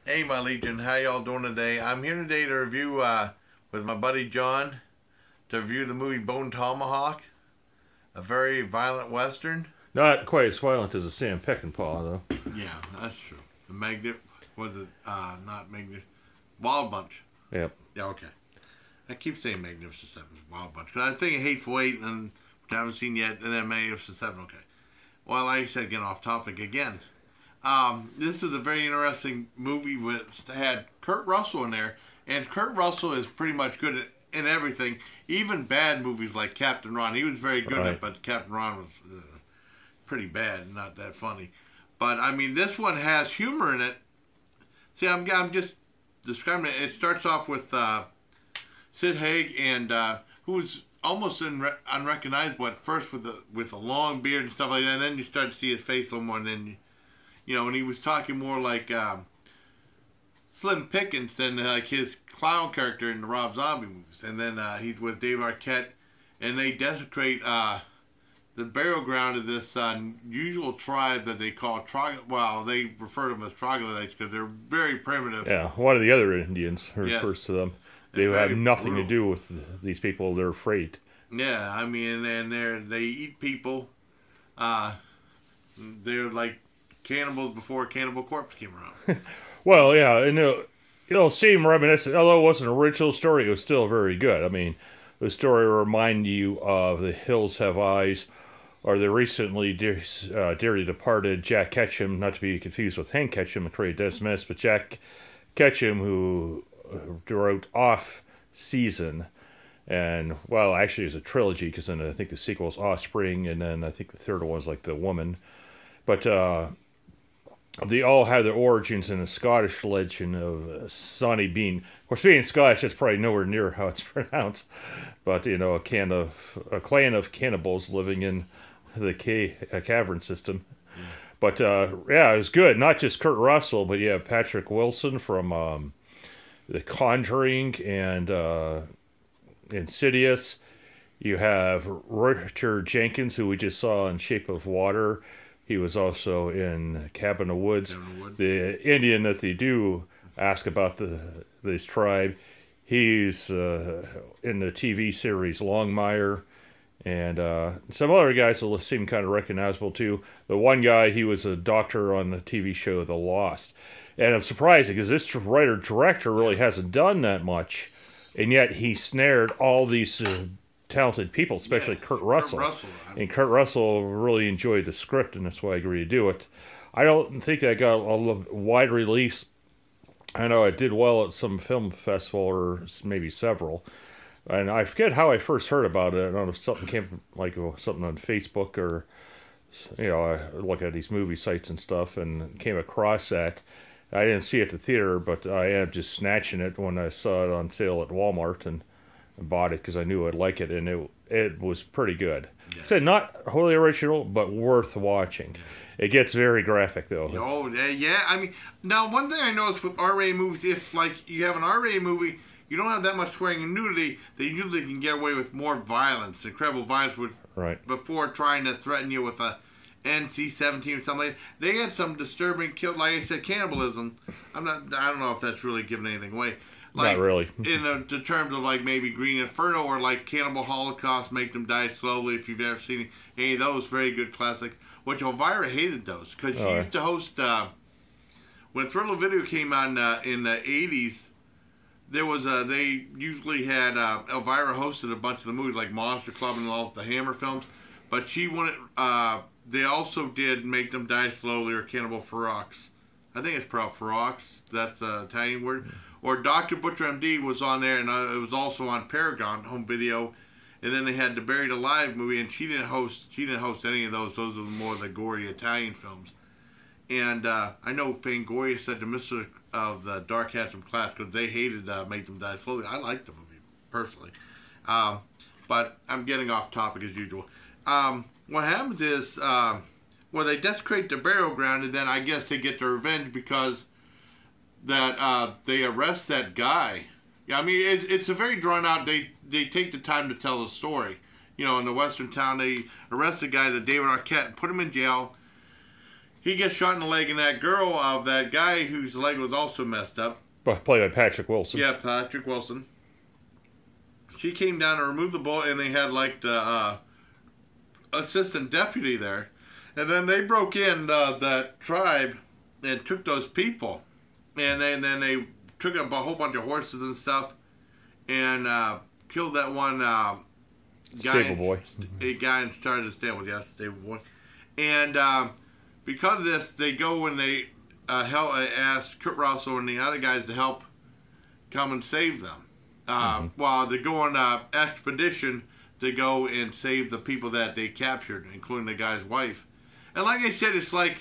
Hey, my Legion, how y'all doing today? I'm here today to review with my buddy John to review the movie Bone Tomahawk, a very violent western. Not quite as violent as a Sam Peckinpah, though. Yeah, that's true. The was it not Magnificent? Wild Bunch. Yep. Yeah, okay. I keep saying Magnificent Seven, Wild Bunch, because I think Hateful Eight, and which I haven't seen yet, and then Magnificent Seven. Okay. Well, like I said, getting off topic again. This is a very interesting movie which had Kurt Russell in there, and Kurt Russell is pretty much good in everything, even bad movies like Captain Ron. He was very good at it, but Captain Ron was pretty bad, not that funny. But I mean, this one has humor in it. See, I'm just describing it. It starts off with Sid Haig, and who's almost unrecognizable at first with a long beard and stuff like that, and then you start to see his face a little more, and then and he was talking more like Slim Pickens than like his clown character in the Rob Zombie movies. And then he's with David Arquette, and they desecrate the burial ground of this unusual tribe that they call they refer to them as troglodytes because they're very primitive. Yeah, one of the other Indians refers to them. They have nothing to do with these people. They're afraid. Yeah, I mean, and they eat people. They're like cannibals before Cannibal Corpse came around. Well, yeah, and it'll seem reminiscent. Although it wasn't an original story, it was still very good. I mean, the story will remind you of The Hills Have Eyes, or the recently dearly departed Jack Ketchum, not to be confused with Hank Ketchum, the creator of Des but Jack Ketchum, who wrote Off Season. And, well, actually it was a trilogy, because then I think the sequel is Offspring, and then I think the third one was like The Woman. But they all have their origins in a Scottish legend of Sonny Bean. Of course, being Scottish, that's probably nowhere near how it's pronounced. But, a clan of cannibals living in the cavern system. Mm. But, yeah, it was good. Not just Kurt Russell, but you have Patrick Wilson from The Conjuring and Insidious. You have Richard Jenkins, who we just saw in Shape of Water. He was also in Cabin in the Woods. The Indian that they do ask about this tribe, he's in the TV series Longmire. And some other guys that seem kind of recognizable too. The one guy, he was a doctor on the TV show The Lost. And I'm surprised because this writer-director really hasn't done that much. And yet he snared all these talented people, especially Kurt Russell. And Kurt Russell really enjoyed the script, and that's why I agreed to do it. I don't think that got a wide release. I know it did well at some film festival, or maybe several. And I forget how I first heard about it. I don't know if something came, like something on Facebook, or, I look at these movie sites and stuff, and came across that. I didn't see it at the theater, but I ended up just snatching it when I saw it on sale at Walmart, and bought it because I knew I'd like it, and it was pretty good. Yeah. So not wholly original, but worth watching. Yeah. It gets very graphic, though. Oh, yeah. I mean, now, one thing I noticed with R-rated movies, if, like, you have an R-rated movie, you don't have that much swearing and nudity, they usually can get away with more violence, incredible violence, before trying to threaten you with a NC-17 or something like that. They had some disturbing like I said, cannibalism. I don't know if that's really giving anything away. Like, not really. In the terms of like maybe Green Inferno or like Cannibal Holocaust, Make Them Die Slowly, if you've ever seen any of those very good classics, which Elvira hated those because she used to host, when Thriller Video came on in the 80s, there was they usually had, Elvira hosted a bunch of the movies like Monster Club and all the Hammer films, but she wanted, they also did Make Them Die Slowly or Cannibal Ferox. I think it's pronounced Ferox, that's the Italian word. Mm-hmm. Or Dr. Butcher MD was on there, and it was also on Paragon home video. And then they had the Buried Alive movie, and she didn't host any of those. Those were more the gory Italian films. And I know Fangoria said to Mr. of the Dark Handsome Class because they hated Make Them Die Slowly. I liked the movie personally, but I'm getting off topic as usual. What happens is, they desecrate the burial ground, and then I guess they get their revenge because they arrest that guy. Yeah, I mean, it's a very drawn out, they take the time to tell the story. In the western town, they arrest the guy, David Arquette, and put him in jail. he gets shot in the leg, and that girl of that guy whose leg was also messed up. Played by Patrick Wilson. Yeah, Patrick Wilson. She came down and removed the bullet, and they had like the assistant deputy there. And then they broke in that tribe and took those people. And then they took up a whole bunch of horses and stuff and killed that one guy. Stable boy. A guy in charge of the stable, yes, stable boy. And because of this, they go and they ask Kurt Russell and the other guys to help come and save them. While they go on expedition to go and save the people that they captured, including the guy's wife. And like I said, it's like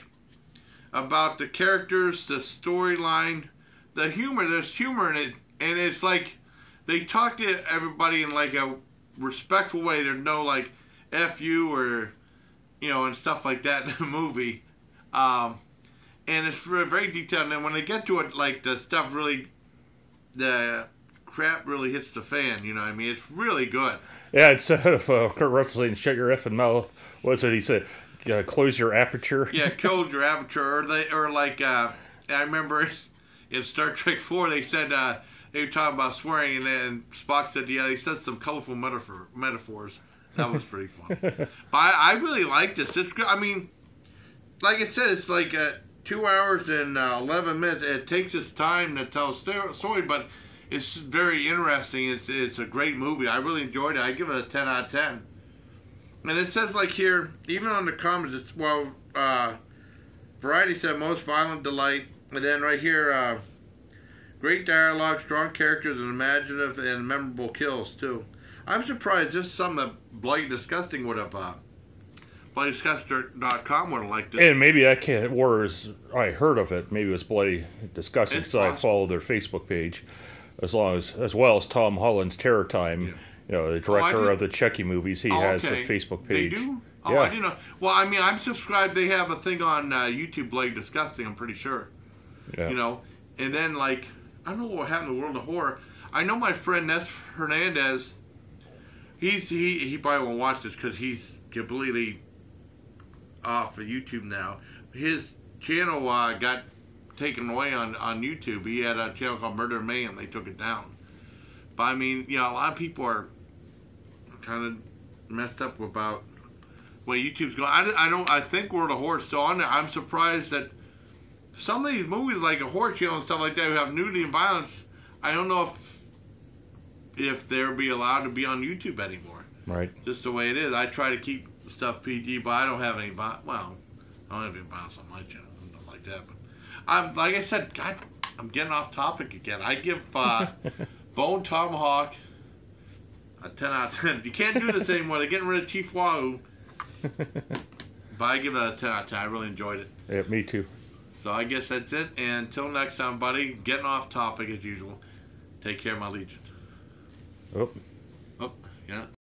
about the characters, the storyline, the humor. There's humor in it, and it's like they talk to everybody in like a respectful way. There's no like F you or and stuff like that in the movie. And it's very detailed. And then when they get to it, like the stuff really, the crap really hits the fan. You know what I mean? It's really good. Yeah, instead of Kurt Russell saying "shut your effing mouth," what's it he said? Close your aperture. Yeah, close your aperture. Or like I remember in Star Trek 4 they said they were talking about swearing, and then Spock said, "Yeah, he said some colorful metaphors." That was pretty fun. But I really like this. It's good. I mean, like I said, it's like 2 hours and 11 minutes. It takes its time to tell a story, but it's very interesting. It's a great movie. I really enjoyed it. I give it a 10 out of 10. And it says like here, even on the comments, it's Variety said most violent delight, and then right here, great dialogue, strong characters, and imaginative and memorable kills too. I'm surprised this is something that Bloody Disgusting would have, BloodyDisgusting.com would have liked it. And maybe I can't, whereas I heard of it, maybe it was Bloody Disgusting, so I followed their Facebook page, as well as Tom Holland's Terror Time. Yeah. The director of the Chucky movies, he has a Facebook page. They do? Oh, yeah. I didn't know. Well, I mean, I'm subscribed. They have a thing on YouTube, Bloody Disgusting, I'm pretty sure. Yeah. And then, like, I don't know what happened to World of Horror. I know my friend Ness Hernandez, he probably won't watch this because he's completely off of YouTube now. His channel got taken away on YouTube. He had a channel called Murder and Mayhem. They took it down. But I mean, a lot of people are kind of messed up about the way YouTube's going. I think World of Horror is still on there. I'm surprised that some of these movies, like a horror channel and stuff like that, who have nudity and violence, I don't know if they'll be allowed to be on YouTube anymore. Right. Just the way it is. I try to keep stuff PG, but I don't have any violence. Well, I don't have any violence on my channel. Nothing like that. But like I said, God, I'm getting off topic again. I give Bone Tomahawk a 10 out of 10. You can't do this anymore. They're getting rid of Chief Wahoo. But I give it a 10 out of 10. I really enjoyed it. Yeah, me too. So I guess that's it. And until next time, buddy, getting off topic as usual. Take care, my legion. Oh. Oh, yeah.